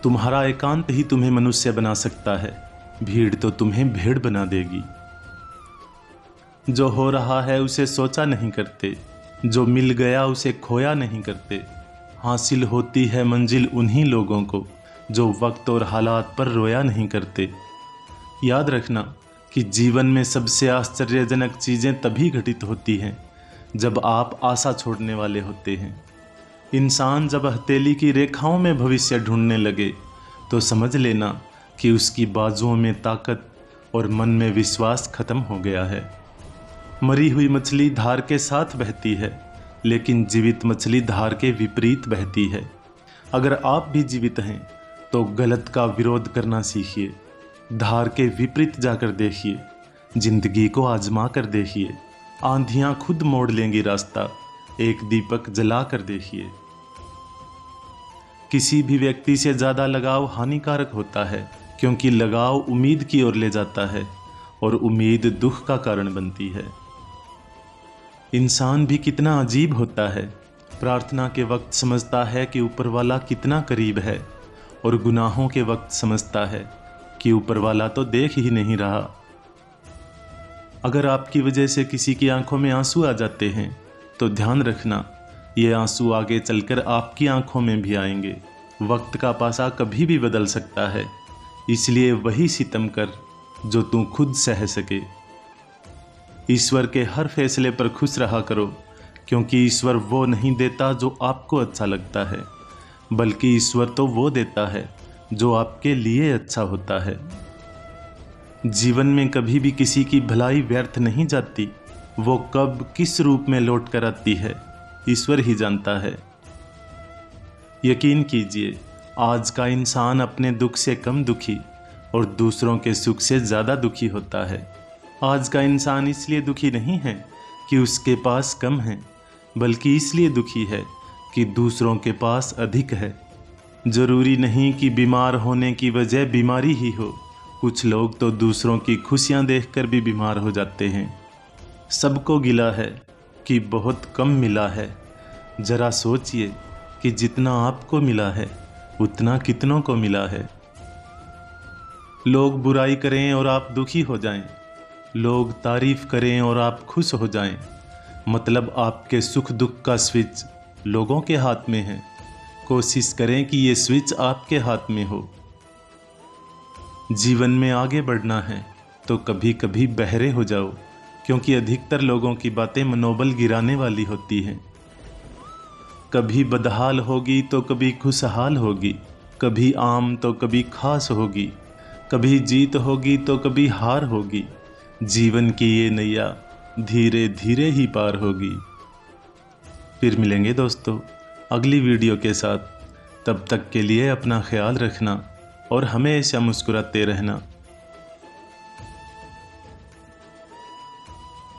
तुम्हारा एकांत ही तुम्हें मनुष्य बना सकता है, भीड़ तो तुम्हें भेड़ बना देगी। जो हो रहा है उसे सोचा नहीं करते, जो मिल गया उसे खोया नहीं करते। हासिल होती है मंजिल उन्हीं लोगों को जो वक्त और हालात पर रोया नहीं करते। याद रखना कि जीवन में सबसे आश्चर्यजनक चीज़ें तभी घटित होती हैं जब आप आशा छोड़ने वाले होते हैं। इंसान जब हथेली की रेखाओं में भविष्य ढूंढने लगे तो समझ लेना कि उसकी बाजुओं में ताकत और मन में विश्वास खत्म हो गया है। मरी हुई मछली धार के साथ बहती है, लेकिन जीवित मछली धार के विपरीत बहती है। अगर आप भी जीवित हैं तो गलत का विरोध करना सीखिए, धार के विपरीत जाकर देखिए, जिंदगी को आजमा कर देखिए। आंधियां खुद मोड़ लेंगी रास्ता, एक दीपक जला कर देखिए। किसी भी व्यक्ति से ज़्यादा लगाव हानिकारक होता है, क्योंकि लगाव उम्मीद की ओर ले जाता है और उम्मीद दुख का कारण बनती है। इंसान भी कितना अजीब होता है, प्रार्थना के वक्त समझता है कि ऊपर वाला कितना करीब है और गुनाहों के वक्त समझता है कि ऊपर वाला तो देख ही नहीं रहा। अगर आपकी वजह से किसी की आंखों में आंसू आ जाते हैं तो ध्यान रखना, ये आंसू आगे चलकर आपकी आंखों में भी आएंगे। वक्त का पासा कभी भी बदल सकता है, इसलिए वही सितम कर जो तू खुद सह सके। ईश्वर के हर फैसले पर खुश रहा करो, क्योंकि ईश्वर वो नहीं देता जो आपको अच्छा लगता है, बल्कि ईश्वर तो वो देता है जो आपके लिए अच्छा होता है। जीवन में कभी भी किसी की भलाई व्यर्थ नहीं जाती, वो कब किस रूप में लौट कर आती है ईश्वर ही जानता है। यकीन कीजिए, आज का इंसान अपने दुख से कम दुखी और दूसरों के सुख से ज़्यादा दुखी होता है। आज का इंसान इसलिए दुखी नहीं है कि उसके पास कम है, बल्कि इसलिए दुखी है कि दूसरों के पास अधिक है। ज़रूरी नहीं कि बीमार होने की वजह बीमारी ही हो, कुछ लोग तो दूसरों की खुशियां देखकर भी बीमार हो जाते हैं। सबको गिला है कि बहुत कम मिला है, ज़रा सोचिए कि जितना आपको मिला है उतना कितनों को मिला है। लोग बुराई करें और आप दुखी हो जाएं, लोग तारीफ करें और आप खुश हो जाएं, मतलब आपके सुख दुख का स्विच लोगों के हाथ में है। कोशिश करें कि ये स्विच आपके हाथ में हो। जीवन में आगे बढ़ना है तो कभी कभी बहरे हो जाओ, क्योंकि अधिकतर लोगों की बातें मनोबल गिराने वाली होती हैं। कभी बदहाल होगी तो कभी खुशहाल होगी, कभी आम तो कभी खास होगी, कभी जीत होगी तो कभी हार होगी। जीवन की ये नैया धीरे धीरे ही पार होगी। फिर मिलेंगे दोस्तों अगली वीडियो के साथ। तब तक के लिए अपना ख्याल रखना और हमेशा मुस्कुराते रहना।